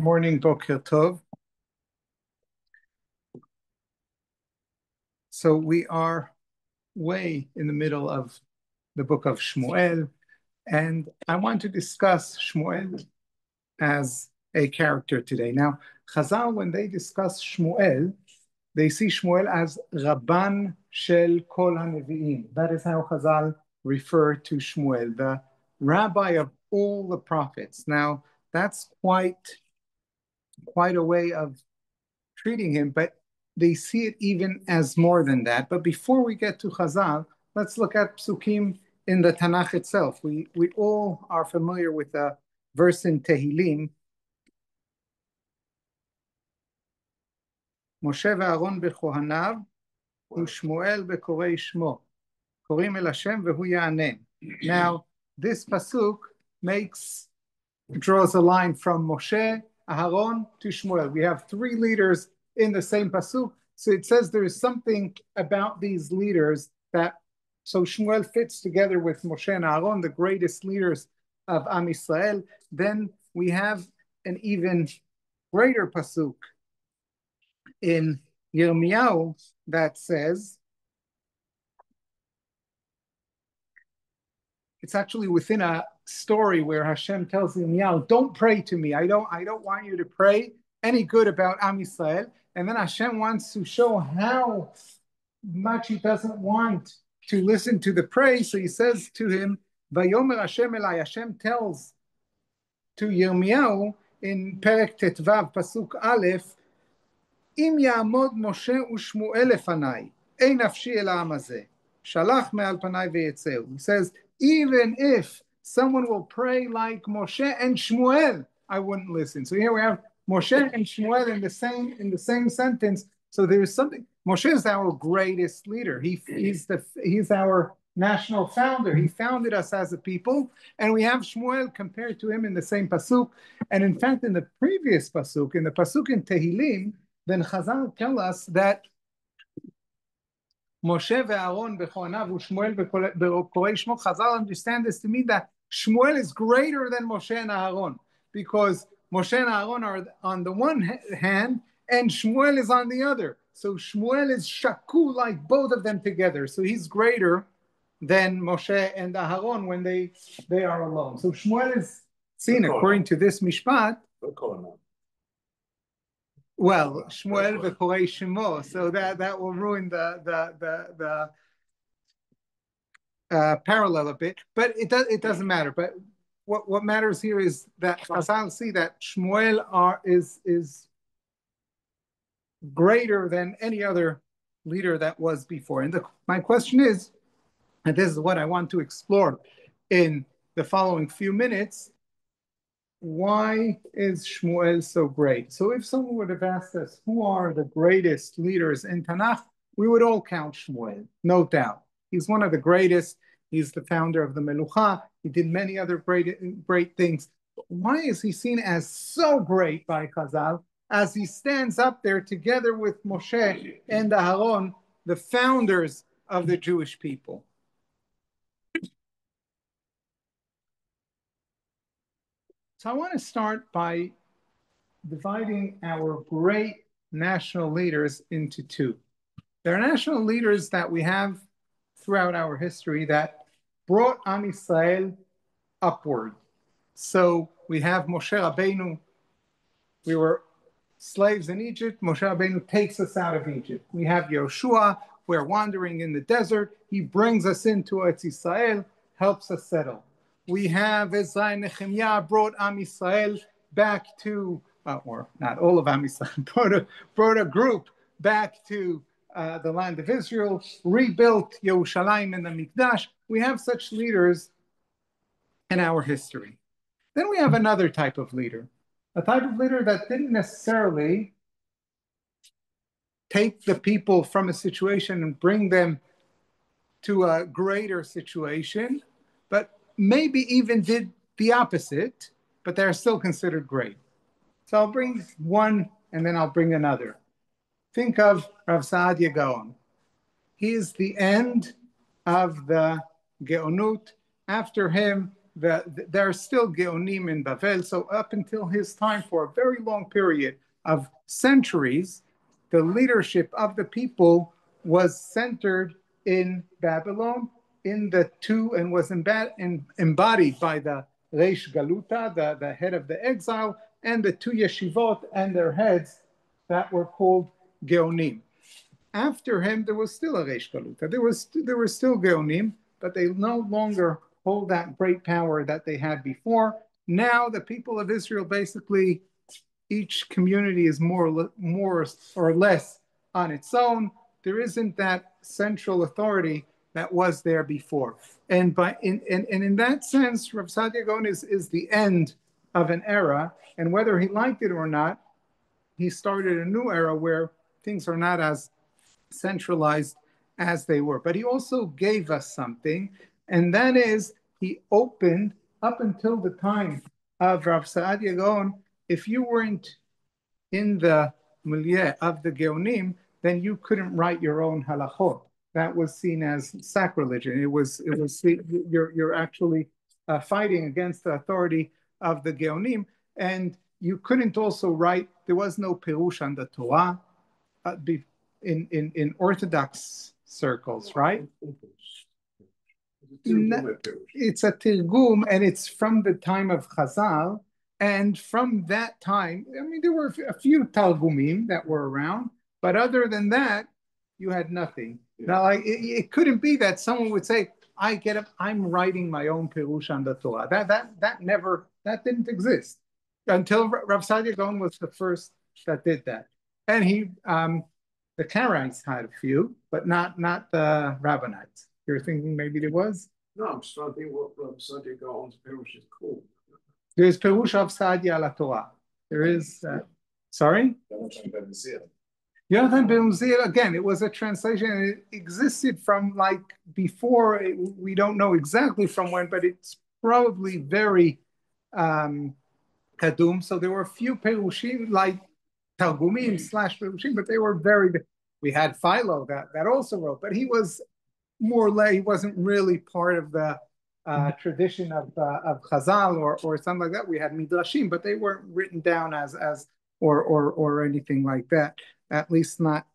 Morning, Boker Tov. So we are way in the middle of the book of Shmuel, and I want to discuss Shmuel as a character today. Now, Chazal, when they discuss Shmuel, they see Shmuel as Rabban Shel Kol HaNevi'im. That is how Chazal refer to Shmuel, the rabbi of all the prophets. Now, that's quite a way of treating him, but they see it even as more than that. But before we get to Chazal, let's look at psukim in the Tanakh itself. We all are familiar with the verse in Tehillim. Moshe ve'Aaron bekohanav u'Shmuel bekorei shmo korim el Hashem vehu ya'anen. Now, this pasuk draws a line from Moshe, Aharon to Shmuel. We have three leaders in the same pasuk. So it says there is something about these leaders so Shmuel fits together with Moshe and Aaron, the greatest leaders of Am Yisrael. Then we have an even greater pasuk in Yirmiyahu that says, it's actually within a story where Hashem tells Yirmiyahu, don't pray to me. I don't want you to pray any good about Am Yisrael. And then Hashem wants to show how much he doesn't want to listen to the praise. So he says to him, Vayomer Hashem Elai. Hashem tells to Yirmiyahu in Perek Tetvav, Pasuk Aleph, Im Ya'amod Moshe u'Shmuel lefanai, ein nafshi el ha'am hazeh, shalach me'al panai ve'yetzeu. He says, even if someone will pray like Moshe and Shmuel, I wouldn't listen. So here we have Moshe and Shmuel in the same sentence. So there is something. Moshe is our greatest leader. He's our national founder. He founded us as a people, and we have Shmuel compared to him in the same pasuk. And in fact, in the previous pasuk, in the pasuk in Tehillim, then Chazal tell us that Moshe ve'Aaron bechonav u'Shmuel bekorei shmo. Chazal understand this to mean that Shmuel is greater than Moshe and Aaron, because Moshe and Aaron are on the one hand, and Shmuel is on the other. So Shmuel is shaku like both of them together. So he's greater than Moshe and Aaron when they are alone. So Shmuel is seen according to this mishpat. Well, Shmuel bekorei shmo, so that will ruin the parallel a bit, but it doesn't matter. But what matters here is that Chazal see that Shmuel is greater than any other leader that was before. And my question is, and this is what I want to explore in the following few minutes, why is Shmuel so great? So if someone would have asked us, who are the greatest leaders in Tanakh, we would all count Shmuel, no doubt. He's one of the greatest. He's the founder of the Melucha. He did many other great things. But why is he seen as so great by Chazal, as he stands up there together with Moshe and Aaron, the founders of the Jewish people? So I want to start by dividing our great national leaders into two. There are national leaders that we have throughout our history that brought Am Yisrael upward. So we have Moshe Rabbeinu. We were slaves in Egypt. Moshe Rabbeinu takes us out of Egypt. We have Yoshua. We're wandering in the desert. He brings us into Eretz Yisrael, helps us settle. We have Ezra and Nehemiah brought Am Yisrael back to, or not all of Am Yisrael, brought a group back to the land of Israel, rebuilt Yerushalayim and the Mikdash. We have such leaders in our history. Then we have another type of leader, a type of leader that didn't necessarily take the people from a situation and bring them to a greater situation, but maybe even did the opposite, but they're still considered great. So I'll bring one and then I'll bring another. Think of Rav Saadia Gaon. He is the end of the Geonut. After him, there are still Geonim in Bavel. So up until his time, for a very long period of centuries, the leadership of the people was centered in Babylon, in the two, and was embodied by the Reish Galuta, the head of the exile, and the two yeshivot and their heads that were called Geonim. After him, there was still a Reish Galuta. There were still Geonim, but they no longer hold that great power that they had before. Now the people of Israel, basically, each community is more or less on its own. There isn't that central authority that was there before. And in that sense, Rav Sadia Gaon is the end of an era. And whether he liked it or not, he started a new era where things are not as centralized as they were. But he also gave us something, and that is he opened, up until the time of Rav Saadia Gaon, if you weren't in the milieu of the Geonim, then you couldn't write your own halachot. That was seen as sacrilege. It was you're actually fighting against the authority of the Geonim, and you couldn't also write. There was no perush on the Torah in Orthodox circles, right? It's a tirgum, and it's from the time of Chazal. And from that time, I mean, there were a few Targumim that were around, but other than that, you had nothing. Yeah. Now, like, it couldn't be that someone would say, "I get up, I'm writing my own perush on the Torah." That didn't exist until Rav Sadia Gaon was the first that did that. And the Karaites had a few, but not the Rabbanites. You're thinking maybe there was? No, I'm just trying to think what Rav Sadia Gaon's perush is called. There's Perush of Sadia la Torah. There is, sorry? Yonatan ben Uziel, again, it was a translation, and it existed from like before, we don't know exactly from when, but it's probably very kadum. So there were a few Perushim, like Targumim / Perushim, but they were we had Philo that also wrote, but he was more or less, he wasn't really part of the tradition of Chazal or something like that. We had Midrashim, but they weren't written down as or anything like that, at least not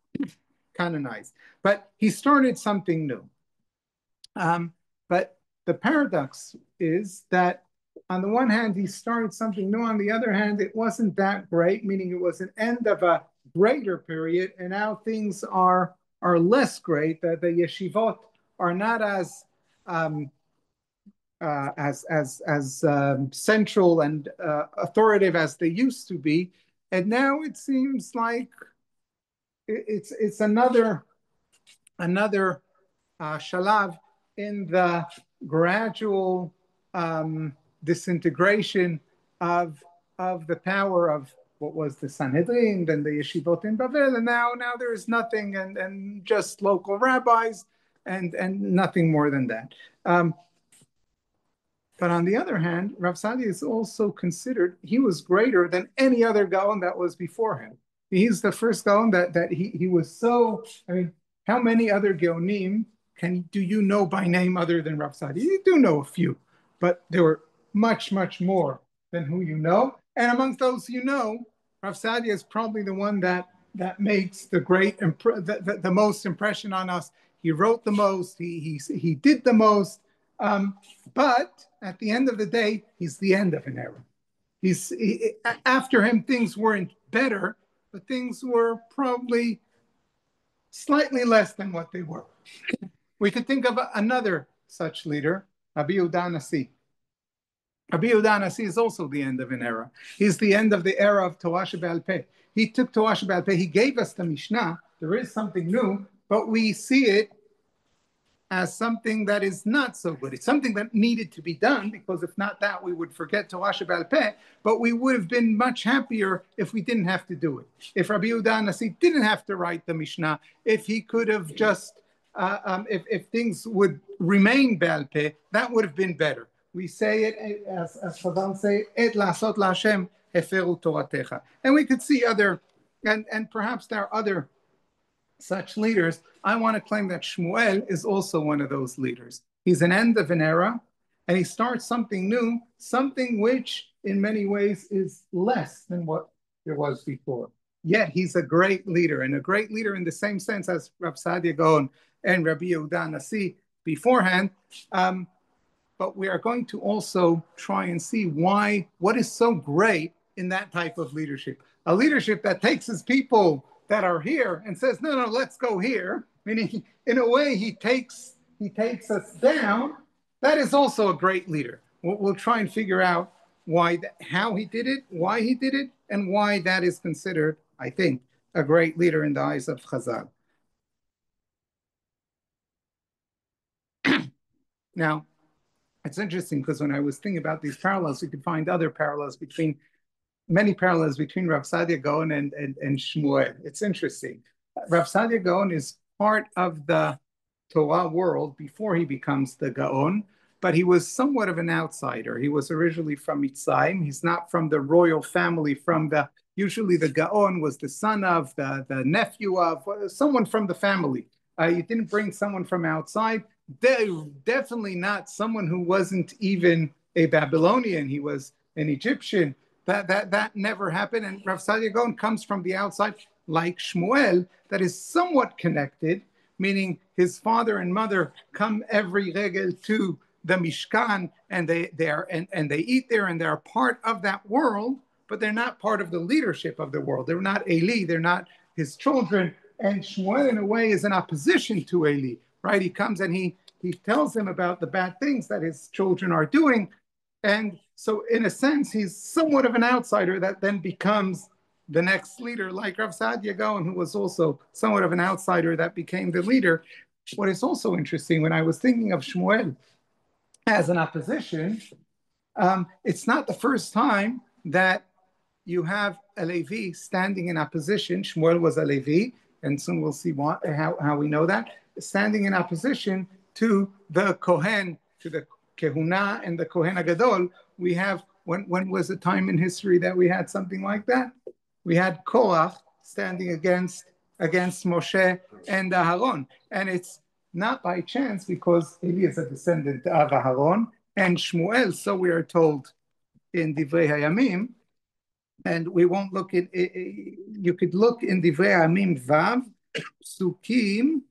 canonized. But he started something new. But the paradox is that on the one hand, he started something new. On the other hand, it wasn't that great, meaning it was an end of a greater period, and now things are less great. The yeshivot are not as central and authoritative as they used to be, and now it seems like it's another shalav in the gradual disintegration of the power of what was the Sanhedrin, then the yeshivot in Bavel, and now there is nothing, and just local rabbis, and nothing more than that. But on the other hand, Rav Sadia is also considered, he was greater than any other Gaon that was before him. He's the first Gaon that he was so, I mean, how many other Geonim do you know by name other than Rav Sadia? You do know a few, but there were much, much more than who you know. And amongst those you know, Rav Sadia is probably the one that makes the most impression on us. He wrote the most, he did the most, but at the end of the day, he's the end of an era. After him, things weren't better, but things were probably slightly less than what they were. We could think of another such leader, Rabbi Yehuda Nasi. Rabbi Yehuda Nasi is also the end of an era. He's the end of the era of Torah Shebe'al Peh. He took Torah Shebe'al Peh. He gave us the Mishnah. There is something new, but we see it as something that is not so good. It's something that needed to be done, because if not that, we would forget Torah Shebe'al Peh, but we would have been much happier if we didn't have to do it. If Rabbi Yehuda Nasi didn't have to write the Mishnah, if he could have just, if things would remain Be'al Peh, that would have been better. We say it as Chazal say, Et lasot laHashem heferu toratecha. And we could see other, and perhaps there are other such leaders. I want to claim that Shmuel is also one of those leaders. He's an end of an era, and he starts something new, something which in many ways is less than what there was before. Yet he's a great leader, and a great leader in the same sense as Rav Sadia Gaon and Rabbi Yehuda Nasi beforehand. But we are going to also try and see what is so great in that type of leadership. A leadership that takes his people that are here and says, no, let's go here. Meaning, in a way, he takes us down. That is also a great leader. We'll try and figure out how he did it, why he did it, and why that is considered, I think, a great leader in the eyes of Chazal. Now, it's interesting because when I was thinking about these parallels, we could find many parallels between Rav Sadia Gaon and Shmuel. It's interesting. Rav Sadia Gaon is part of the Torah world before he becomes the Gaon, but he was somewhat of an outsider. He was originally from Mitzrayim. He's not from the royal family. Usually the Gaon was the son of, the nephew of, someone from the family. You didn't bring someone from outside. Definitely not someone who wasn't even a Babylonian. He was an Egyptian. That never happened. And Rav Sadia Gaon comes from the outside, like Shmuel, that is somewhat connected, meaning his father and mother come every regel to the Mishkan, and they eat there, and they're part of that world, but they're not part of the leadership of the world. They're not Eli. They're not his children. And Shmuel, in a way, is in opposition to Eli. Right? He comes and he tells him about the bad things that his children are doing. And so in a sense, he's somewhat of an outsider that then becomes the next leader, like Rav Sadia Gaon, who was also somewhat of an outsider that became the leader. What is also interesting, when I was thinking of Shmuel as an opposition, it's not the first time that you have a Levi standing in opposition. Shmuel was a Levi, and soon we'll see how we know that, standing in opposition to the Kohen, to the Kehuna and the Kohen Agadol. We have, when was the time in history that we had something like that? We had Korach standing against Moshe and Aharon. And it's not by chance, because Eli is a descendant of Aharon, and Shmuel, so we are told in Divrei Hayamim, and we won't look at it. You could look in Divrei Hayamim Vav, Psukim,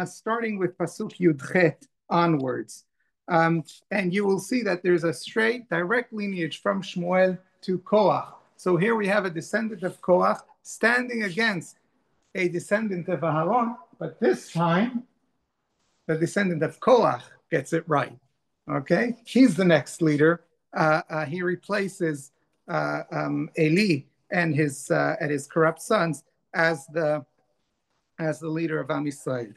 starting with Pasuk Yudchet onwards. And you will see that there's a straight, direct lineage from Shmuel to Korach. So here we have a descendant of Korach standing against a descendant of Aharon, but this time the descendant of Korach gets it right. Okay, he's the next leader. He replaces Eli and his corrupt sons as the leader of Am Yisrael.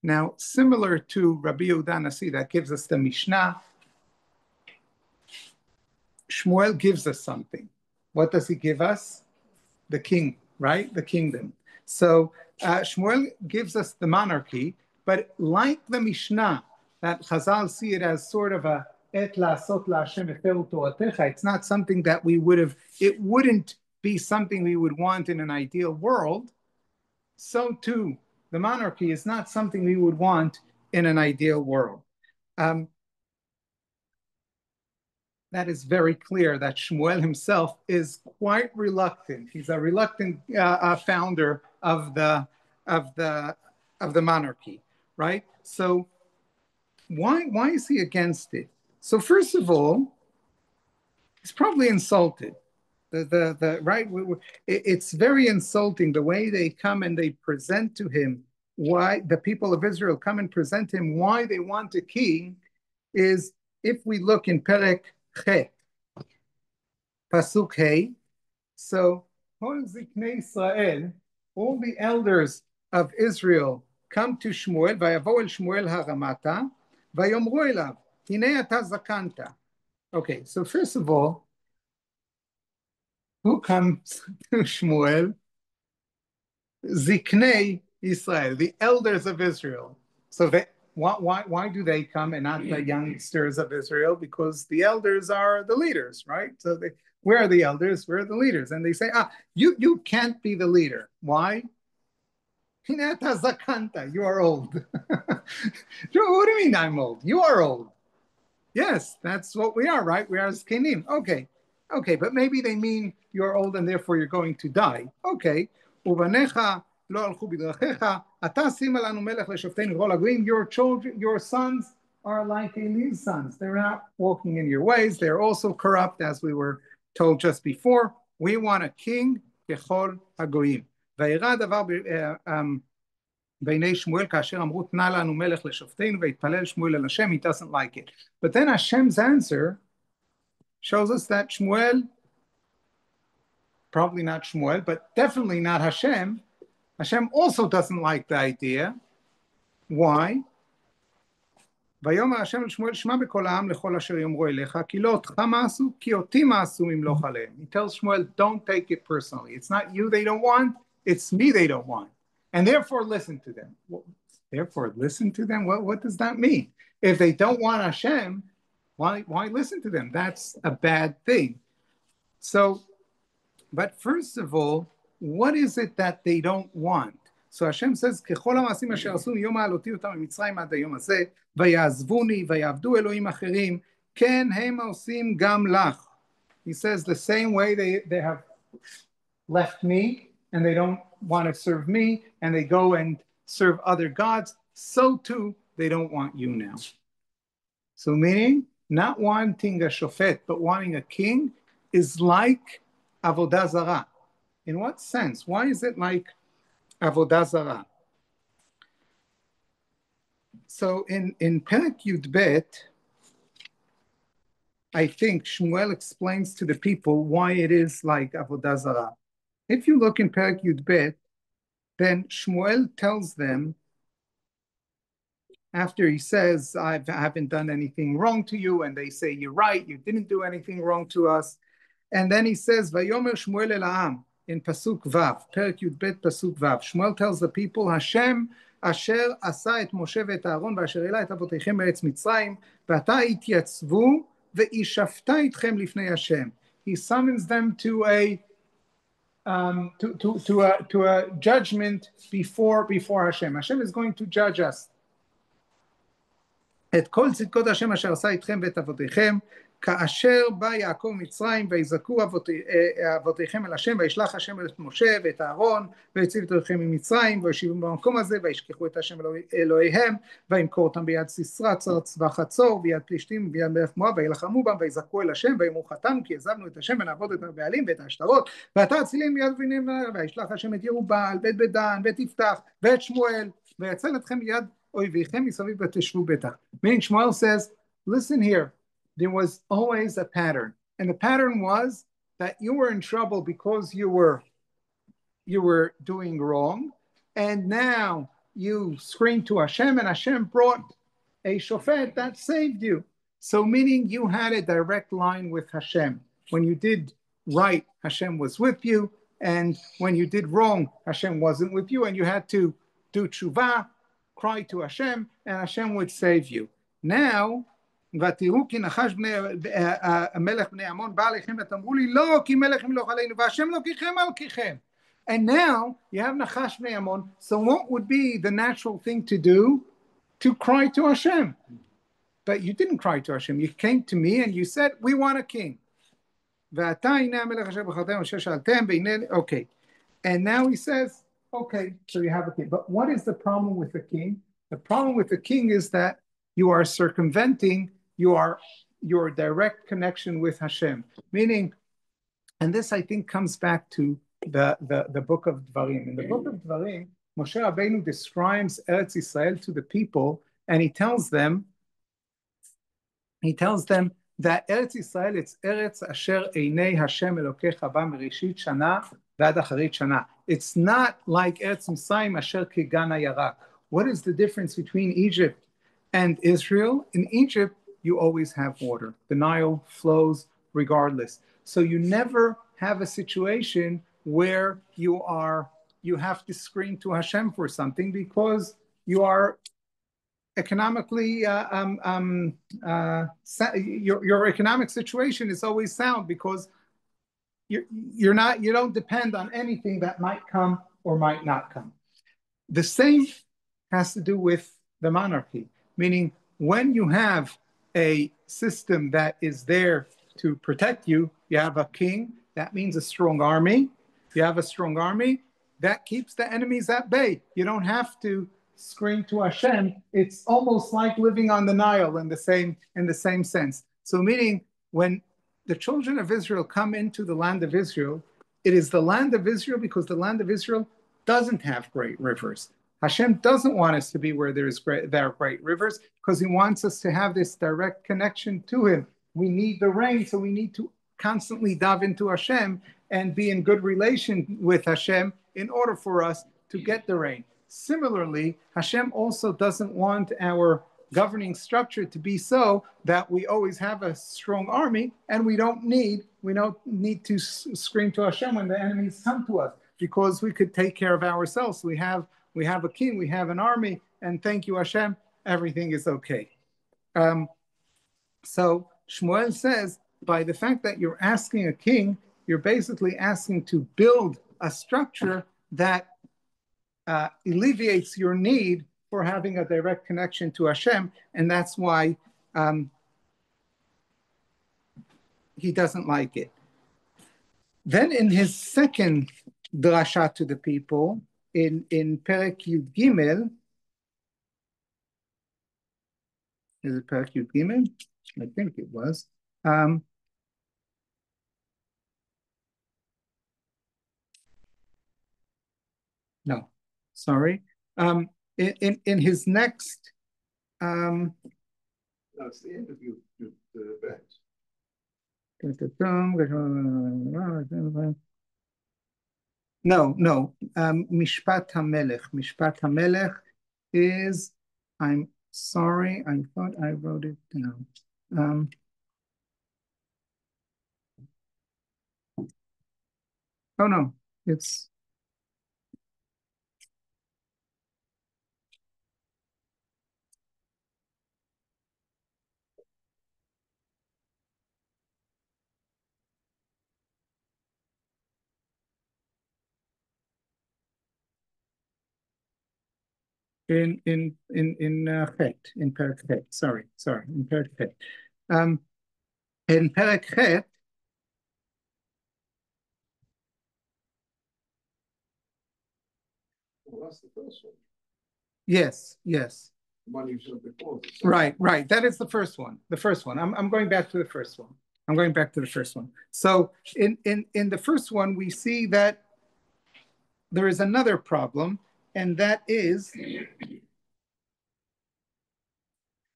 Now, similar to Rabbi Yehuda Nasi, that gives us the Mishnah, Shmuel gives us something. What does he give us? The king, right? The kingdom. So Shmuel gives us the monarchy, but like the Mishnah, that Chazal see it as sort of a et la'asot la'Hashem eferu toratecha. It's not something that it wouldn't be something we would want in an ideal world. So too, the monarchy is not something we would want in an ideal world. That is very clear that Shmuel himself is quite reluctant. He's a reluctant founder of the monarchy, right? So why is he against it? So first of all, he's probably insulted. Right? It's very insulting the way they come and they present to him why the people of Israel come and present him why they want a king. Is, if we look in Perek Chet, Pasuk Hey, so Kol Ziknei Israel, all the elders of Israel come to Shmuel, Vayavo el Shmuel haramata, Vayomru elav, Hine ata zakanta. Okay, so first of all, who comes to Shmuel? Ziknei Israel, the elders of Israel. So why do they come and not the youngsters of Israel? Because the elders are the leaders, right? So where are the elders? Where are the leaders? And they say, you can't be the leader. Why? הנה אתה זקנת, you are old. What do you mean I'm old? You are old. Yes, that's what we are, right? We are zkenim. Okay, but maybe they mean you're old and therefore you're going to die. Okay. ובניך לא הלכו בדרכיך, אתה שימה לנו מלך לשופטנו בכל הגויים. Your children, your sons are like Eli's sons. They're not walking in your ways. They're also corrupt, as we were told just before. We want a king ככל הגויים. וירא דבר בעיני שמואל כאשר אמרו תנה לנו מלך לשופטנו והתפלל שמואל אל השם. He doesn't like it. But then Hashem's answer shows us that Shmuel, probably not Shmuel, but definitely not Hashem. Hashem also doesn't like the idea. Why? ויאמר השם אל שמואל שמע בקול העם לכל אשר יאמרו אליך כי לא אותך מעשו כי אותי מעשו ממלוך עליהם. He tells Shmuel, don't take it personally. It's not you they don't want, it's me they don't want. And therefore listen to them. Therefore listen to them? What does that mean? If they don't want Hashem, why listen to them? That's a bad thing. So, but first of all, what is it that they don't want? So Hashem says, ככל המעשים אשר עשו מיום העלותי אותם ממצרים עד היום הזה, ויעזבוני ויעבדו אלוהים אחרים, כן הם עושים גם לך. He says the same way they have left me and they don't want to serve me and they go and serve other gods, so too they don't want you now. So meaning, not wanting a shofet, but wanting a king is like avodah zarah. In what sense? Why is it like avodah zarah? So in Perek Yud Bet, I think Shmuel explains to the people why it is like avodah zarah. If you look in Perek Yud Bet, then Shmuel tells them, after he says, I haven't done anything wrong to you, and they say, you're right, you didn't do anything wrong to us. And then he says, Vayomer Shmuel el ha'am, in Pasuk Vav, Perek Yud Bet Pasuk Vav. Shmuel tells the people, Hashem asher asa et Moshe ve'et Aaron v'asher ela et avotechem be'eretz Mitzrayim, ve'ata ityatzvu ve'ishafta itchem lifnei Hashem. He summons them to a judgment before Hashem. Hashem is going to judge us. את כל צדקות השם אשר עשה איתכם ואת אבותיכם, כאשר בא יעקב מצרים ויזעקו אבותיכם אל השם, וישלח השם את משה ואת אהרון, ויציב אתכם ממצרים, וישיבו במקום הזה, וישכחו את השם אלוהיהם, וימכור אותם ביד סיסרא צבא חצור, ביד פלישתים, ביד מלך מואב, וילחמו בם, ויזעקו אל השם, ויאמרו חטאנו, כי עזבנו את השם, ונעבוד את הבעלים ואת העשתרות, ואתה הצילים מיד בנים, וישלח השם את ירובעל, ואת בדן, ואת יפתח, ואת שמואל, ויצל אתכם מיד אויביכם מסביב ותשבו בטח. Meaning Shmuel says, listen here, there was always a pattern. And the pattern was that you were in trouble because you were doing wrong. And now you screamed to Hashem and Hashem brought a shofet that saved you. So meaning you had a direct line with Hashem. When you did right, Hashem was with you. And when you did wrong, Hashem wasn't with you. And you had to do tshuva, cry to Hashem, and Hashem would save you. Now, ותראו כי נחש המלך בני עמון בא עליכם ותאמרו לי לא כי מלך ימלוך עלינו והשם לוקחכם מלכיכם. And now you have Nachash bnei Ammon, so what would be the natural thing to do? To cry to Hashem. But you didn't cry to Hashem. You came to me and you said, we want a king. ועתה הנה המלך אשר בחרתם אשר שאלתם והנה, okay. And now he says, okay, so you have a king. But what is the problem with the king? The problem with the king is that you are circumventing your direct connection with Hashem. Meaning, and this I think comes back to the book of Dvarim. In the book of Dvarim, Moshe Rabbeinu describes Eretz Yisrael to the people, and he tells them that Eretz Yisrael, it's Eretz Asher Einei Hashem Elokecha Ba Merishit ShanaVad Acharit Shana. It's not like Eretz Mitzrayim Asher Kegan HaYarak. What is the difference between Egypt and Israel? In Egypt, you always have water. The Nile flows regardless. So you never have a situation where you have to scream to Hashem for something because you are economically your economic situation is always sound because you don't depend on anything that might come or might not come. The same has to do with the monarchy, meaning when you have a system that is there to protect you, you have a king, that means a strong army. You have a strong army, that keeps the enemies at bay. You don't have to scream to Hashem. It's almost like living on the Nile in the same sense. So meaning when the children of Israel come into the land of Israel, it is the land of Israel because the land of Israel doesn't have great rivers. Hashem doesn't want us to be where there are great rivers because he wants us to have this direct connection to him. We need the rain, so we need to constantly dive into Hashem and be in good relation with Hashem in order for us to get the rain. Similarly, Hashem also doesn't want our governing structure to be so that we always have a strong army and we don't need to scream to Hashem when the enemies come to us because we could take care of ourselves. We have a king, we have an army, and thank you Hashem, everything is okay. So Shmuel says, by the fact that you're asking a king, you're basically asking to build a structure that alleviates your need for having a direct connection to Hashem, and that's why he doesn't like it. Then in his second drasha to the people, in Perek Yud Gimel, is it Perek Yud Gimel? I think it was. No, sorry. In his next. No, it's the end of the event. No. Mishpat HaMelech. Mishpat HaMelech is, I'm sorry, I thought I wrote it down. Oh no, it's in Chet, in Perek Chet. Sorry, in Perek Chet. In Perek Chet, Well, that's the first one. yes. The one you said before. Right. That is the first one. I'm going back to the first one. So in the first one, we see that there is another problem, and that is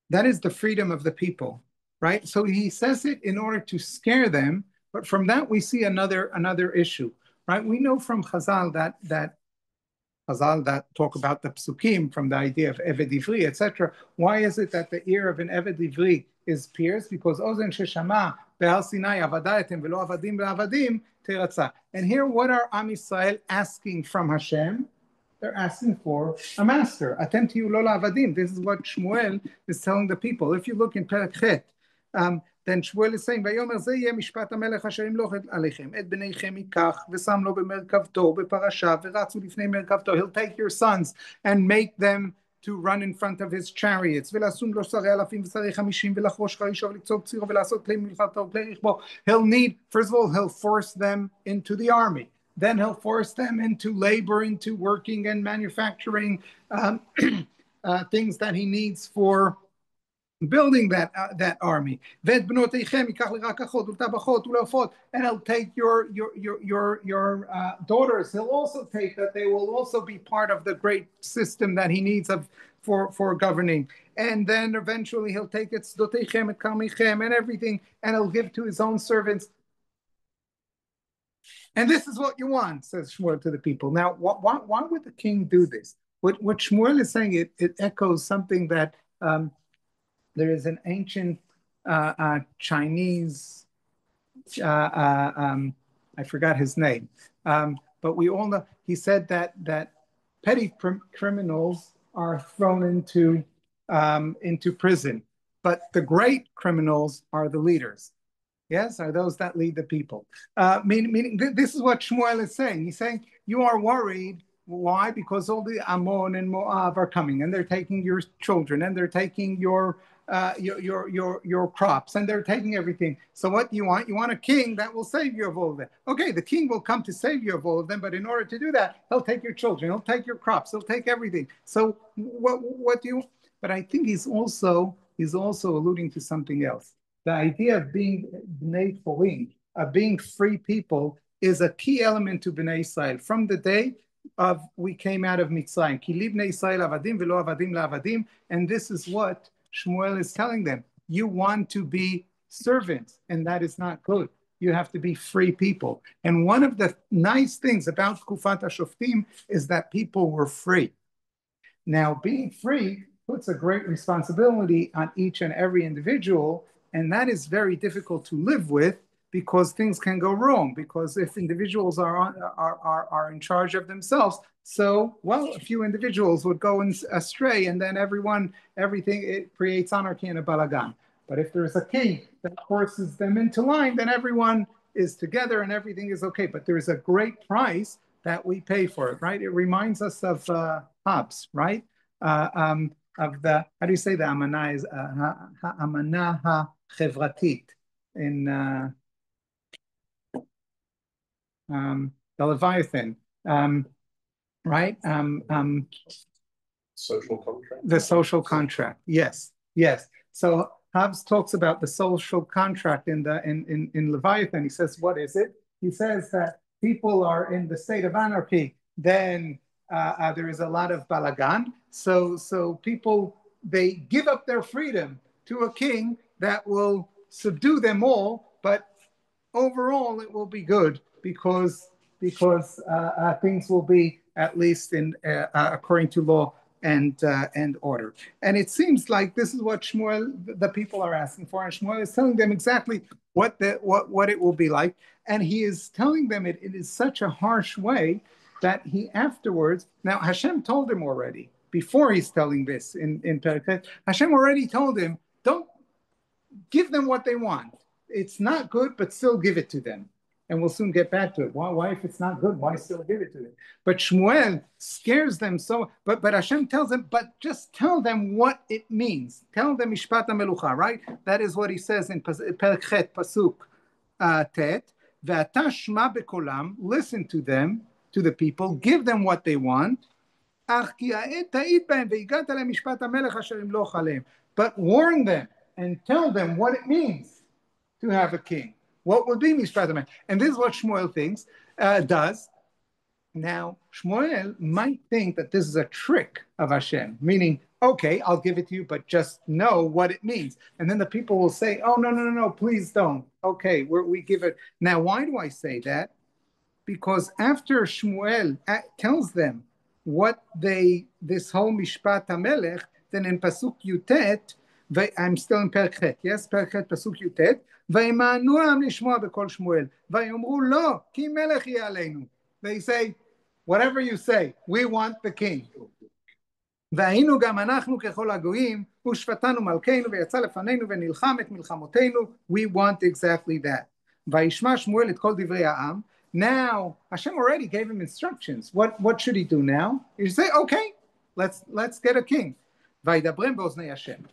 the freedom of the people, right? So he says it in order to scare them, but from that we see another issue, right? We know from Chazal that Chazal that talk about the psukim from the idea of Eved Ivri, etc. Why is it that the ear of an Eved Ivri is pierced? Because Ozen Sheshama Be'al Sinai Avadayetem Velo Avadim Be'avadim Teratza. And here, what are Am Yisrael asking from Hashem? They're asking for a master. Atem tiyu lo la'avadim. This is what Shmuel is telling the people. If you look in Perek Chet, then Shmuel is saying, ויאמר זה יהיה משפט המלך אשר ימלוך עליכם, את בניכם ייקח, ושם לו במרכבתו, בפרשה, ורצו לפני מרכבתו. He'll take your sons and make them to run in front of his chariots, ולשום לו שרי אלפים ושרי חמישים, ולחרוש חרישו, ולקצור צירו, ולעשות כלי מלחמתו וכלי רכבו. He'll need, first of all, he'll force them into the army. Then he'll force them into labor, into working and manufacturing things that he needs for building that army. And he'll take your daughters. He'll also take that they will also be part of the great system that he needs for governing. And then eventually he'll take it and everything, and he'll give to his own servants. And this is what you want, says Shmuel to the people. Now, why would the king do this? What Shmuel is saying, it echoes something that there is an ancient Chinese, I forgot his name, but we all know, he said that petty criminals are thrown into prison, but the great criminals are the leaders. Yes, are those that lead the people. Meaning this is what Shmuel is saying. He's saying, you are worried Why? Because all the Ammon and Moab are coming, and they're taking your children, and they're taking your crops, and they're taking everything. So what do you want? You want a king that will save you of all of them. Okay, the king will come to save you of all of them, but in order to do that, he'll take your children, he'll take your crops, he'll take everything. So what do you? But I think he's also alluding to something else. The idea of being bnei chorim, of being free people, is a key element to Bnei Israel from the day of we came out of Mitzrayim. Ki li bnei Israel avadim velo avadim la'avadim, and this is what Shmuel is telling them. You want to be servants, and that is not good. You have to be free people. And one of the nice things about Kufat HaShoftim is that people were free. Now, being free puts a great responsibility on each and every individual, and that is very difficult to live with because things can go wrong. Because if individuals are in charge of themselves, so a few individuals would go astray, and then everything, it creates anarchy and a balagan. But if there's a king that forces them into line, then everyone is together and everything is okay. But there is a great price that we pay for it, right? It reminds us of Hobbes, right? Of the, how do you say the Amanah is Amanah HaChevratit in the Leviathan, right? Social contract. The social contract, yes. So Hobbes talks about the social contract in Leviathan. He says, what is it? He says that people are in the state of anarchy, then there is a lot of balagan. So people, they give up their freedom to a king that will subdue them all, but overall it will be good because things will be at least in according to law and order. And it seems like this is what Shmuel, the people are asking for, and Shmuel is telling them exactly what it will be like, and he is telling them it is such a harsh way that he afterwards. Now Hashem told him already before he's telling this in Perek. Hashem already told him, don't give them what they want. It's not good, but still give it to them. And we'll soon get back to it. Why if it's not good, why still give it to them? But Shmuel scares them so, but Hashem tells them, but just tell them what it means. Tell them Mishpat HaMelucha, right? That is what he says in Perek Chet, Pasuk Tet. Ve'ata shma bekolam, listen to them, to the people, give them what they want. But warn them and tell them what it means to have a king. What would be Mishpat HaMelech? And this is what Shmuel does. Now, Shmuel might think that this is a trick of Hashem, meaning, okay, I'll give it to you, but just know what it means. And then the people will say, oh, no, please don't. Okay, we give it. Now, why do I say that? Because after Shmuel tells them what this whole Mishpat HaMelech, then in Pasuk Yutet, I'm still in Perek Chet, yes? Perek Chet, Pasuk Yutet, וימאנו העם לשמוע בקול שמואל, ויאמרו לא, כי מלך יהיה עלינו. They say, whatever you say, we want the king. והיינו גם אנחנו ככל הגויים, ושפטנו מלכנו, ויצא לפנינו ונלחם את מלחמותינו. We want exactly that. וישמע שמואל את כל דברי העם. Now, Hashem already gave him instructions. What should he do now? He say, okay, let's get a king. וידברם באוזני השם.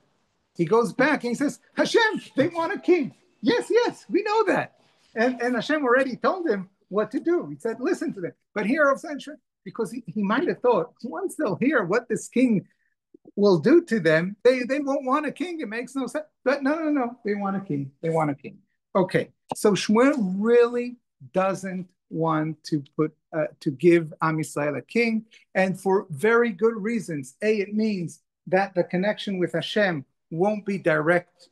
He goes back and he says, Hashem, they want a king. Yes, we know that. And Hashem already told him what to do. He said, listen to them. But here, because he might have thought, once they'll hear what this king will do to them, they won't want a king. It makes no sense. But no, they want a king. Okay, so Shmuel really doesn't want to give Am Yisrael a king, and for very good reasons. It means that the connection with Hashem won't be direct.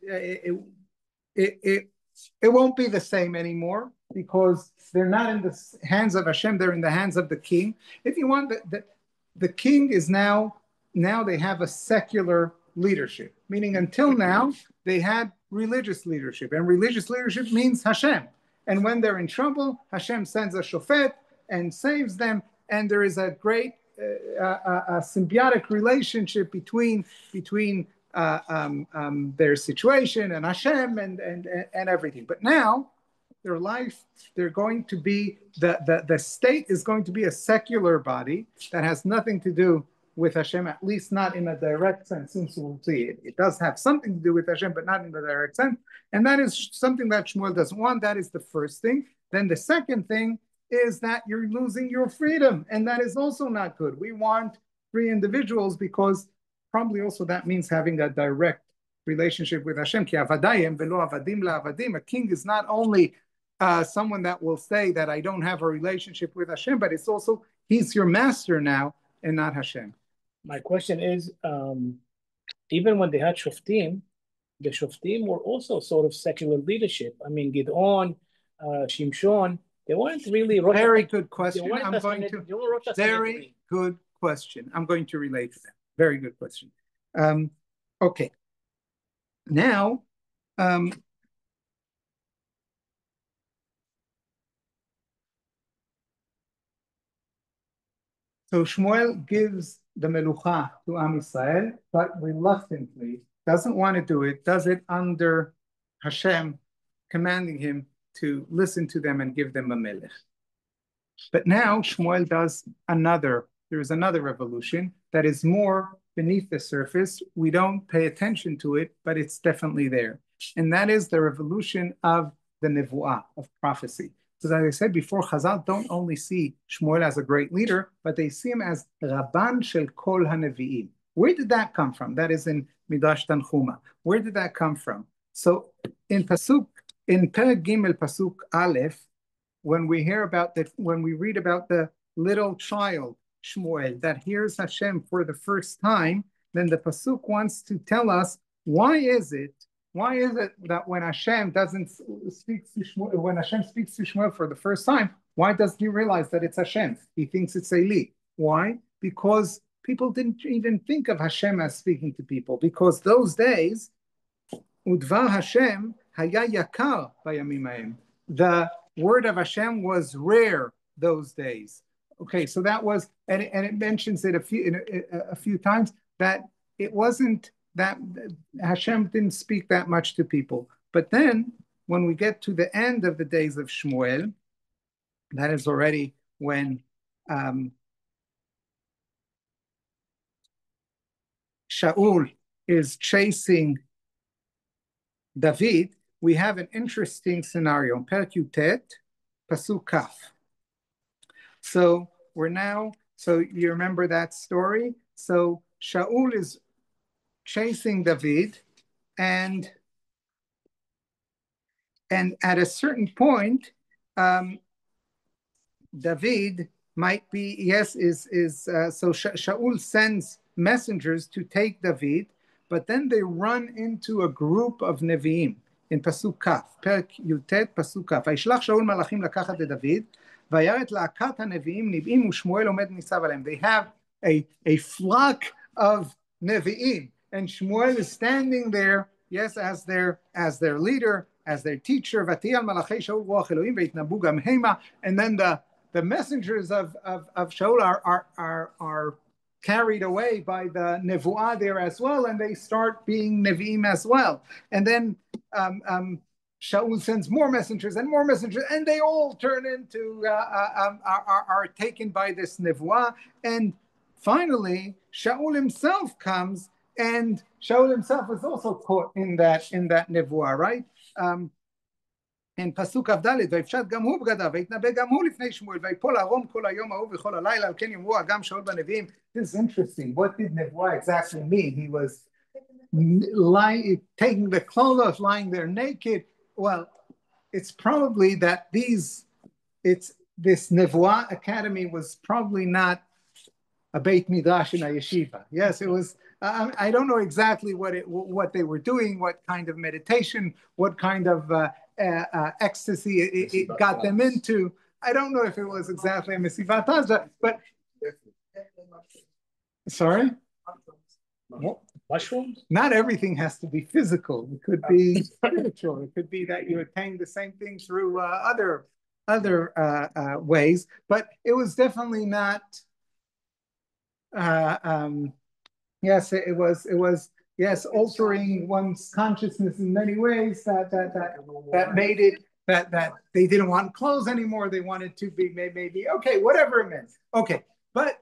It won't be the same anymore because they're not in the hands of Hashem, they're in the hands of the king. If you want, the king is now they have a secular leadership, meaning until now they had religious leadership, and religious leadership means Hashem. And when they're in trouble, Hashem sends a shofet and saves them, and there is a great a symbiotic relationship between their situation and Hashem and everything. But now their life, they're going to be, the state is going to be a secular body that has nothing to do with Hashem, at least not in a direct sense. Since we'll see it does have something to do with Hashem, but not in the direct sense. And that is something that Shmuel doesn't want. That is the first thing. Then the second thing is that you're losing your freedom, and that is also not good. We want free individuals because probably also that means having a direct relationship with Hashem. A king is not only someone that will say that I don't have a relationship with Hashem, but it's also he's your master now and not Hashem. My question is, even when they had Shoftim, the Shoftim were also sort of secular leadership. I mean, Gidon, Shimshon, they weren't really... Very good question. Very good question. I'm going to relate to that. Very good question. Okay. Now, so Shmuel gives the Melucha to Am Yisrael, but reluctantly doesn't want to do it, does it under Hashem commanding him to listen to them and give them a melech. But now Shmuel does there is another revolution that is more beneath the surface. We don't pay attention to it, but it's definitely there. And that is the revolution of the Nevuah, of prophecy. So as I said before, Chazal don't only see Shmuel as a great leader, but they see him as Rabban shel Kol HaNevi'im. Where did that come from? That is in Midrash Tanchuma. Where did that come from? So in Perek Gimel Pasuk Aleph, when we read about the little child Shmuel that hears Hashem for the first time, then the Pasuk wants to tell us why is it that when Hashem speaks to Shmuel for the first time, why does he realize that it's Hashem? He thinks it's Eli. Why? Because people didn't even think of Hashem as speaking to people, because those days, Udvar Hashem haya yakar bayamim haem. The word of Hashem was rare those days. Okay, so that was, and it mentions it a few times, that it wasn't that Hashem didn't speak that much to people. But then, when we get to the end of the days of Shmuel, that is already when Shaul is chasing David, we have an interesting scenario in Perek Yutet, Pasuk Kaf. So you remember that story? So Shaul is chasing David, and at a certain point, David might be, so Shaul sends messengers to take David, but then they run into a group of Nevi'im in Pasuk Kaf, Perek Yutet, Pasuk Kaf. Vayishlach Shaul malachim lakachat et David, vayaret la'akat haNevi'im nib'im u'Shmuel omed nisav aleim. They have a flock of Nevi'im, and Shmuel is standing there, yes, as their leader, as their teacher. Vatiyal malachei Shaul ruach Elohim veitnabu gam hema. And then the messengers of Shaul are carried away by the nevuah there as well, and they start being nevi'im as well. And then Shaul sends more messengers, and they all turn into are taken by this nevuah. And finally, Shaul himself comes, and Shaul himself is also caught in that nevuah, right? In Pasuk Avdalit, ויפשט גם הוא בגדיו, ויתנבא גם הוא לפני שמואל, ויפול ערום כל היום ההוא וכל הלילה, על כן יאמרו גם שאול בנביאים. This is interesting. What did nevuah exactly mean? He was taking the clothes, lying there naked. Well, it's probably that this nevuah academy was probably not a Beit Midrash in a yeshiva. Yes, it was. I don't know exactly what they were doing, what kind of meditation, what kind of ecstasy it got them into. I don't know if it was exactly a Mesivat Azra, but sorry? Mushrooms? Not everything has to be physical. It could be spiritual. It could be that you attain the same thing through other ways, but it was definitely not. Yes, it was altering one's consciousness in many ways that made it that they didn't want clothes anymore. They wanted to be maybe okay, whatever it meant. Okay, but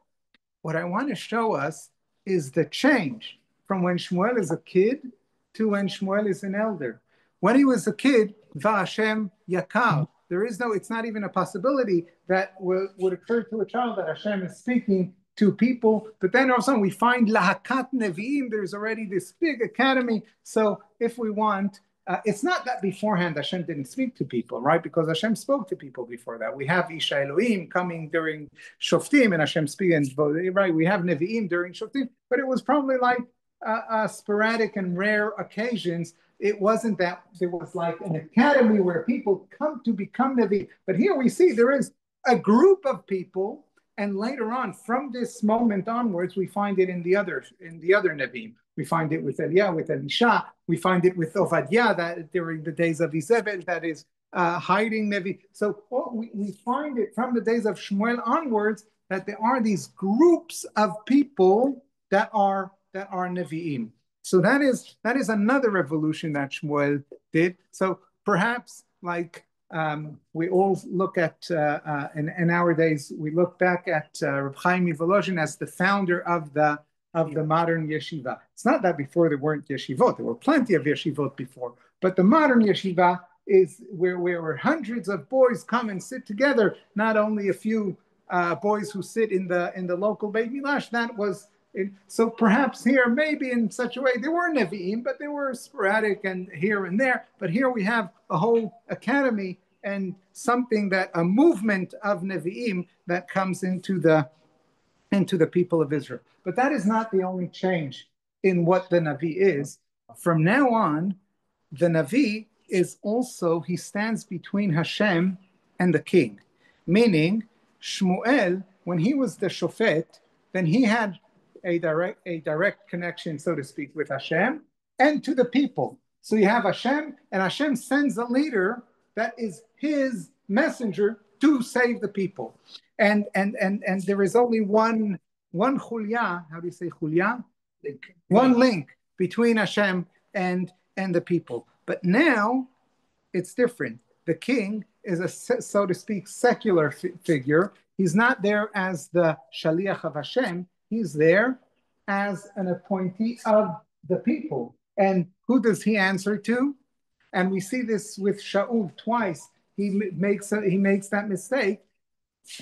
what I want to show us is the change from when Shmuel is a kid to when Shmuel is an elder. When he was a kid, Va'Hashem Yakal. There is no, it's not even a possibility that would occur to a child that Hashem is speaking to people. But then all of a sudden we find Lahakat Nevi'im, there's already this big academy. So if we want, it's not that beforehand Hashem didn't speak to people, right? Because Hashem spoke to people before that. We have Isha Elohim coming during Shoftim and Hashem speaking, right? We have Nevi'im during Shoftim, but it was probably like sporadic and rare occasions. It wasn't that there was like an academy where people come to become Nevi. But here we see there is a group of people, and later on, from this moment onwards, we find it in the other Nevi'im. We find it with Eliah, with Elisha. We find it with Ovadia that during the days of Izebel, that is hiding Nevi. So we find it from the days of Shmuel onwards that there are these groups of people that are Nevi'im. So that is another revolution that Shmuel did. So perhaps like we all look at in our days, we look back at Reb Chaim Volozhin as the founder of the modern yeshiva. It's not that before there weren't yeshivot; there were plenty of yeshivot before. But the modern yeshiva is where hundreds of boys come and sit together. Not only a few boys who sit in the local Beit Midrash. That was. So perhaps here, maybe in such a way, there were Nevi'im, but they were sporadic and here and there. But here we have a whole academy and a movement of Nevi'im that comes into the people of Israel. But that is not the only change in what the Navi is. From now on, the Navi is also, he stands between Hashem and the king. Meaning, Shmuel, when he was the Shofet, then he had a direct connection, so to speak, with Hashem and to the people. So you have Hashem, and Hashem sends a leader that is his messenger to save the people. And there is only one chulya, how do you say chulya? One link between Hashem and the people. But now it's different. The king is a, so to speak, secular figure. He's not there as the shaliach of Hashem. He's there as an appointee of the people. And who does he answer to? And we see this with Shaul twice. He makes that mistake.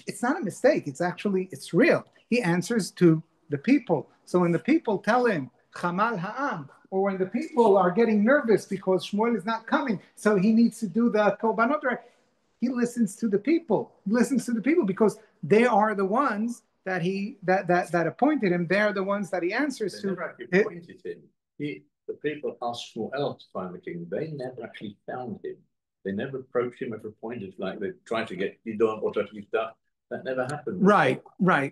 It's not a mistake. It's real. He answers to the people. So when the people tell him, Chamal Ha'am, or when the people are getting nervous because Shmuel is not coming, so he needs to do the Korbanot, he listens to the people. He listens to the people because they are the ones that appointed him. They're the ones that he answers to. Never actually appointed him. The people asked Shmuel to find the king. They never actually found him. They never approached him, ever appointed, like they tried to get Gidon or totally stuff. That never happened. Right.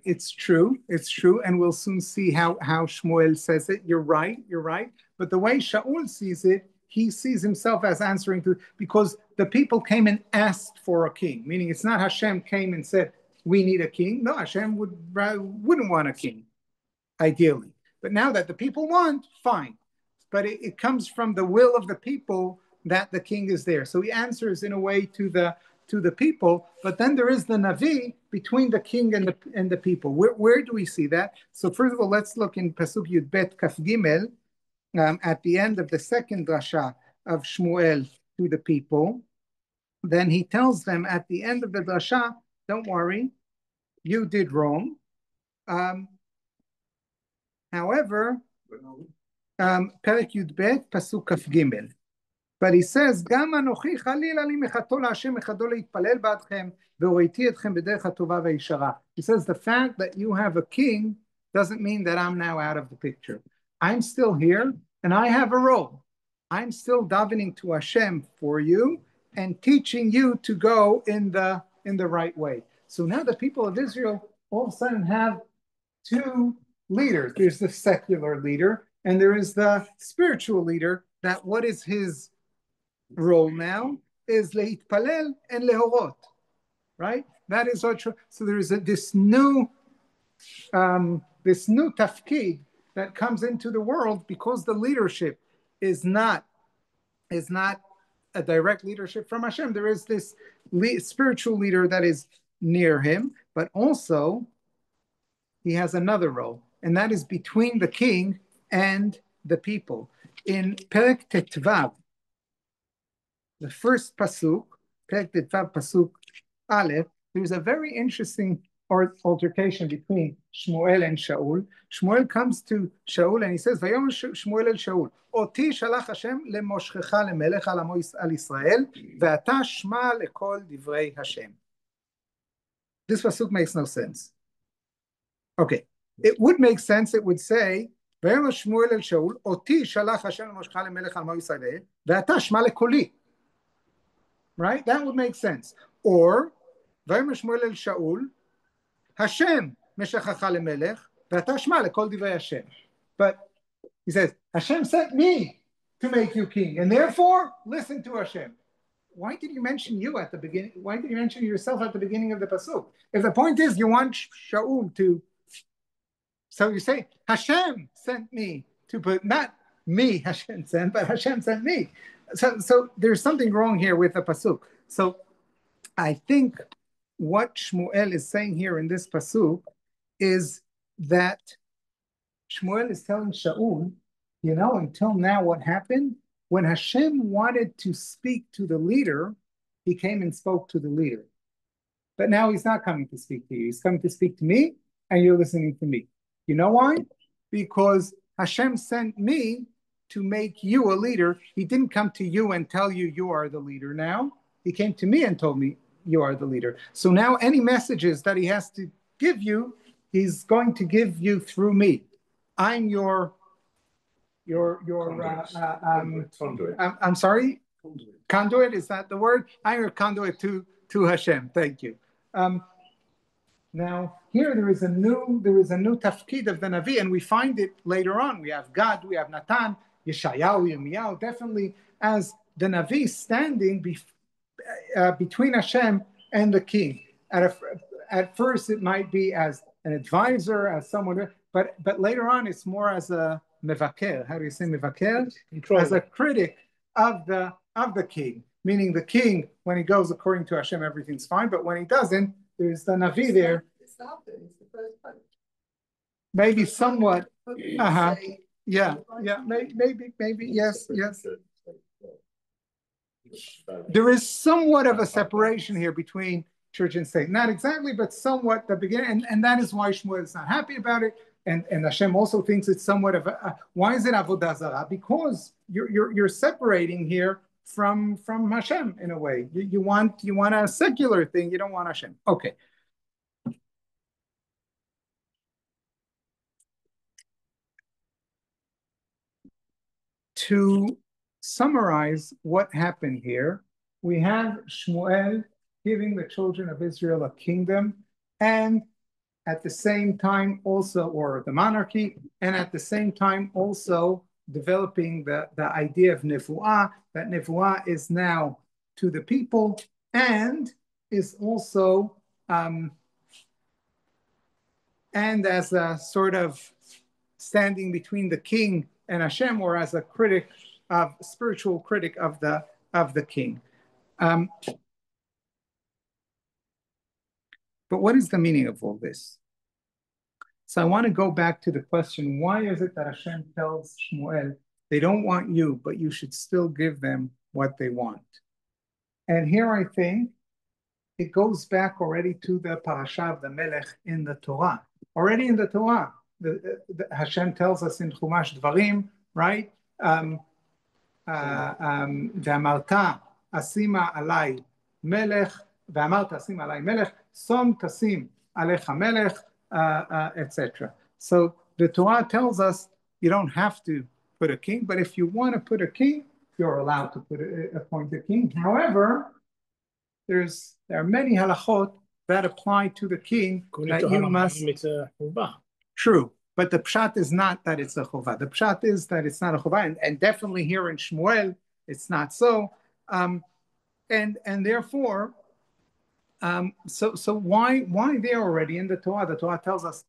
It's true. And we'll soon see how Shmuel says it. You're right. But the way Shaul sees it, he sees himself as answering to, because the people came and asked for a king, meaning it's not Hashem came and said, we need a king. No, Hashem wouldn't want a king, ideally. But now that the people want, fine. But it comes from the will of the people that the king is there. So he answers in a way to the people, but then there is the Navi between the king and the people. Where do we see that? So first of all, let's look in Pasuk Yud Bet Kaf Gimel, at the end of the second drasha of Shmuel to the people. Then he tells them at the end of the drasha, don't worry, you did wrong. However, Perek Yud Bet Pasuk Kaf Gimel. But he says, גם אנוכי חלילה לי מחתו להשם מחדו להתפלל בעדכם והוריתי אתכם בדרך הטובה והישרה. He says, the fact that you have a king doesn't mean that I'm now out of the picture. I'm still here and I have a role. I'm still davening to Hashem for you and teaching you to go in the right way. So now the people of Israel all of a sudden have two leaders. There's the secular leader and there is the spiritual leader. That what is his role now is leitpalel and lehorot, right? That is what. So there is this new tafkid that comes into the world because the leadership is not a direct leadership from Hashem. There is this spiritual leader that is near him, but also he has another role, and that is between the king and the people. In Perek Tetvav, the first pasuk, Perek Tetvav pasuk Aleph, there's a very interesting altercation between Shmuel and Shaul. Shmuel comes to Shaul and he says, "Vayom Shmuel el Shaul, oti shalach Hashem lemoshchecha lemelech al amo al Israel, ve'ata shma lekol divrei Hashem." This pasuk makes no sense. Okay, it would make sense. It would say, "Vayom Shmuel el Shaul, oti shalach Hashem lemoshchecha lemelech al amo Israel, ve'ata shma lekoli." Right? That would make sense. Or, "Vayom Shmuel el Shaul, Hashem meshachacha lemelech, ve'ata shma lekol divrei Hashem." But he says, Hashem sent me to make you king, and therefore listen to Hashem. Why did you mention you at the beginning? Why did you mention yourself at the beginning of the pasuk? If the point is you want Shaul to, so you say Hashem sent me to put, not me Hashem sent, but Hashem sent me. So there's something wrong here with the pasuk. So I think what Shmuel is saying here in this pasuk is that Shmuel is telling Shaul, until now what happened? When Hashem wanted to speak to the leader, he came and spoke to the leader. But now he's not coming to speak to you. He's coming to speak to me, and you're listening to me. You know why? Because Hashem sent me to make you a leader. He didn't come to you and tell you you are the leader now. He came to me and told me you are the leader. So now any messages that he has to give you, he's going to give you through me. I'm your conduit. I'm sorry? Conduit, is that the word? I'm your conduit to Hashem. Thank you. Now here there is a new tafkid of the Navi, and we find it later on. We have Gad, we have Natan, Yeshayahu, Yirmiyahu, definitely as the Navi standing between Hashem and the king. At first it might be as an advisor, as someone, but later on it's more as a mevaker. How do you say mevaker? As a critic of the king, meaning the king, when he goes according to Hashem, everything's fine, but when he doesn't, there's the Navi there. It's the first part. Maybe somewhat. Yeah. Maybe. Yes. There is somewhat of a separation here between church and state. Not exactly, but somewhat the beginning, and that is why Shmuel is not happy about it. And Hashem also thinks it's somewhat of why is it avodah zarah? Because you're separating here from Hashem in a way. You want a secular thing. You don't want Hashem. Okay. To summarize what happened here, we have Shmuel giving the children of Israel a kingdom, and at the same time also, or the monarchy, and at the same time also developing the idea of nevuah, that nevuah is now to the people and is also, and as a sort of standing between the king and Hashem, or as a spiritual critic of the king. But what is the meaning of all this? So I want to go back to the question, why is it that Hashem tells Shmuel, they don't want you, but you should still give them what they want? And here I think it goes back already to the parasha of the Melech in the Torah. Already in the Torah, Hashem tells us in Chumash Dvarim, right? Ve'amarta asima alai melech, ve'amarta asima alai melech, som tasim alecha melech, etc. So the Torah tells us you don't have to put a king, but if you want to put a king, you're allowed to appoint a king. However, there are many halachot that apply to the king that you must. True, but the pshat is not that it's a chovah. The pshat is that it's not a chovah, and definitely here in Shmuel, it's not so. And therefore, so why there already in the Torah? The Torah tells us,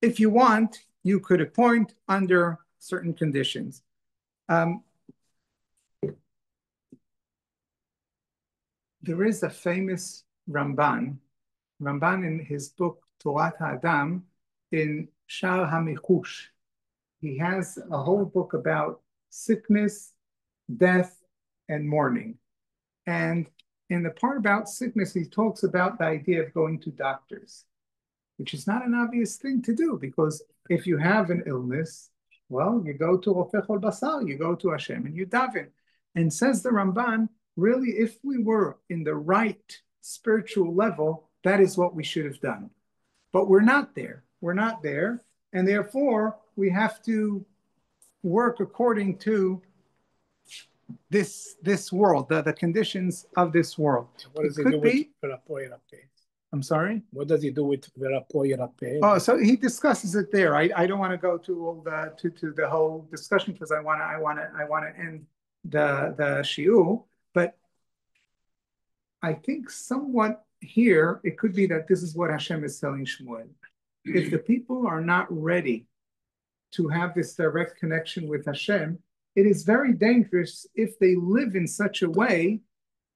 if you want, you could appoint under certain conditions. There is a famous Ramban in his book Torat HaAdam, in Shar HaMichush. He has a whole book about sickness, death, and mourning. And in the part about sickness, he talks about the idea of going to doctors, which is not an obvious thing to do, because if you have an illness, well, you go to Rofech Ol Basar, you go to Hashem and you daven. And says the Ramban, really, if we were in the right spiritual level, that is what we should have done. But we're not there. We're not there. And therefore, we have to work according to this world, the conditions of this world. What does it do with Verapo Yerape? I'm sorry? What does he do with Verapo Yerape? Oh, so he discusses it there. I don't want to go to all the whole discussion, because I want to end the shiur, but I think somewhat here it could be that this is what Hashem is telling Shmuel. If the people are not ready to have this direct connection with Hashem, it is very dangerous if they live in such a way,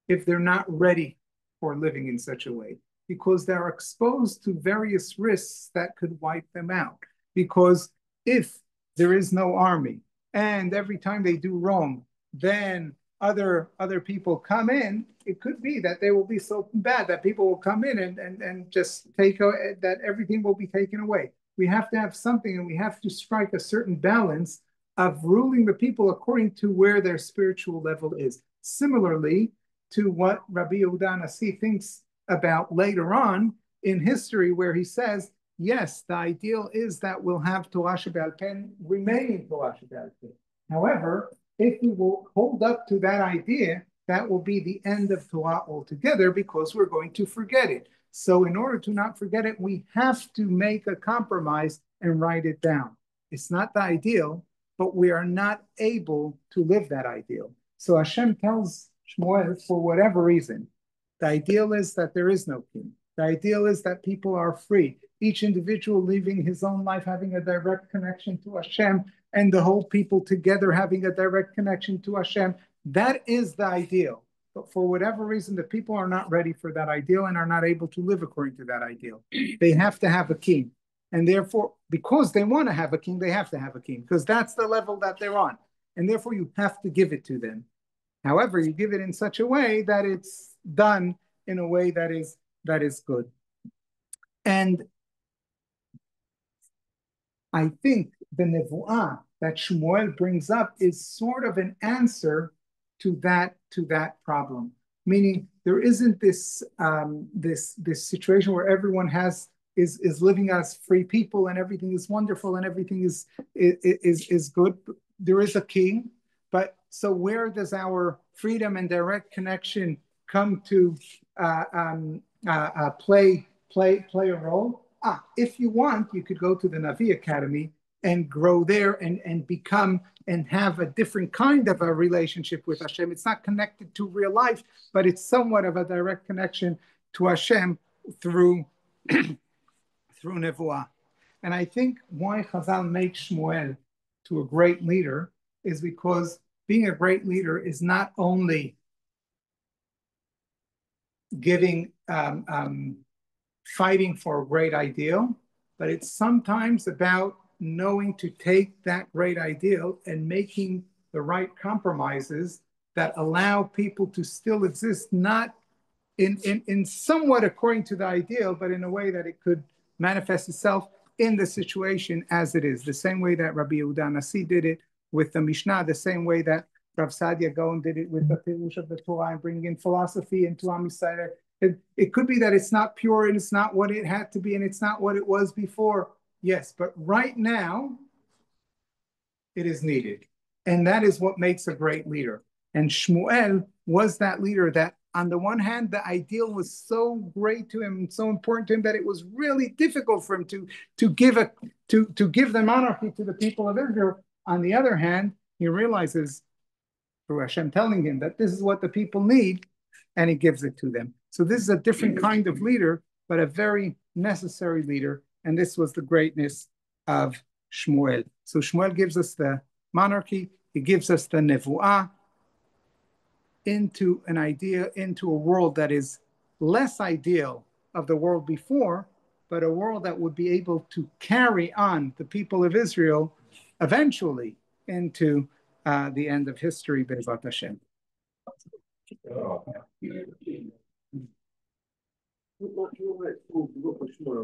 if they're not ready for living in such a way, because they're exposed to various risks that could wipe them out. Because if there is no army, and every time they do wrong, then other people come in, it could be that they will be so bad that people will come in and just that everything will be taken away. We have to have something, and we have to strike a certain balance of ruling the people according to where their spiritual level is. Similarly to what Rabbi Yehuda Nasi thinks about later on in history, where he says, yes, the ideal is that we'll have Torah Sheba'al Peh remaining Torah Sheba'al Peh. However, if we will hold up to that idea, that will be the end of Torah altogether, because we're going to forget it. So in order to not forget it, we have to make a compromise and write it down. It's not the ideal, but we are not able to live that ideal. So Hashem tells Shmuel, for whatever reason, the ideal is that there is no king. The ideal is that people are free, each individual living his own life, having a direct connection to Hashem, and the whole people together having a direct connection to Hashem. That is the ideal. But for whatever reason, the people are not ready for that ideal and are not able to live according to that ideal. They have to have a king. And therefore, because they want to have a king, they have to have a king, because that's the level that they're on. And therefore, you have to give it to them. However, you give it in such a way that it's done in a way that is good. And I think the nevuah that Shmuel brings up is sort of an answer to that problem. Meaning, there isn't this situation where everyone is living as free people and everything is wonderful and everything is good. There is a king, but so where does our freedom and direct connection come to play a role? If you want, you could go to the Navi Academy and grow there and become and have a different kind of a relationship with Hashem. It's not connected to real life, but it's somewhat of a direct connection to Hashem through Nevuah. And I think why Chazal makes Shmuel to a great leader is because being a great leader is not only giving fighting for a great ideal, but it's sometimes about knowing to take that great ideal and making the right compromises that allow people to still exist, not in somewhat according to the ideal, but in a way that it could manifest itself in the situation as it is. The same way that Rabbi Yehuda Nasi did it with the Mishnah, the same way that Rav Sadia Gaon did it with the Pirush of the Torah and bringing in philosophy into Am Yisrael. It could be that it's not pure and it's not what it had to be and it's not what it was before. Yes, but right now, it is needed. And that is what makes a great leader. And Shmuel was that leader that, on the one hand, the ideal was so great to him and so important to him that it was really difficult for him to give the monarchy to the people of Israel. On the other hand, he realizes through Hashem telling him that this is what the people need, and he gives it to them. So this is a different kind of leader, but a very necessary leader. And this was the greatness of Shmuel. So Shmuel gives us the monarchy. He gives us the nevuah into an idea, into a world that is less ideal of the world before, but a world that would be able to carry on the people of Israel eventually into the end of history, Be'ezrat Hashem.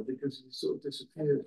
Because he sort of disappeared.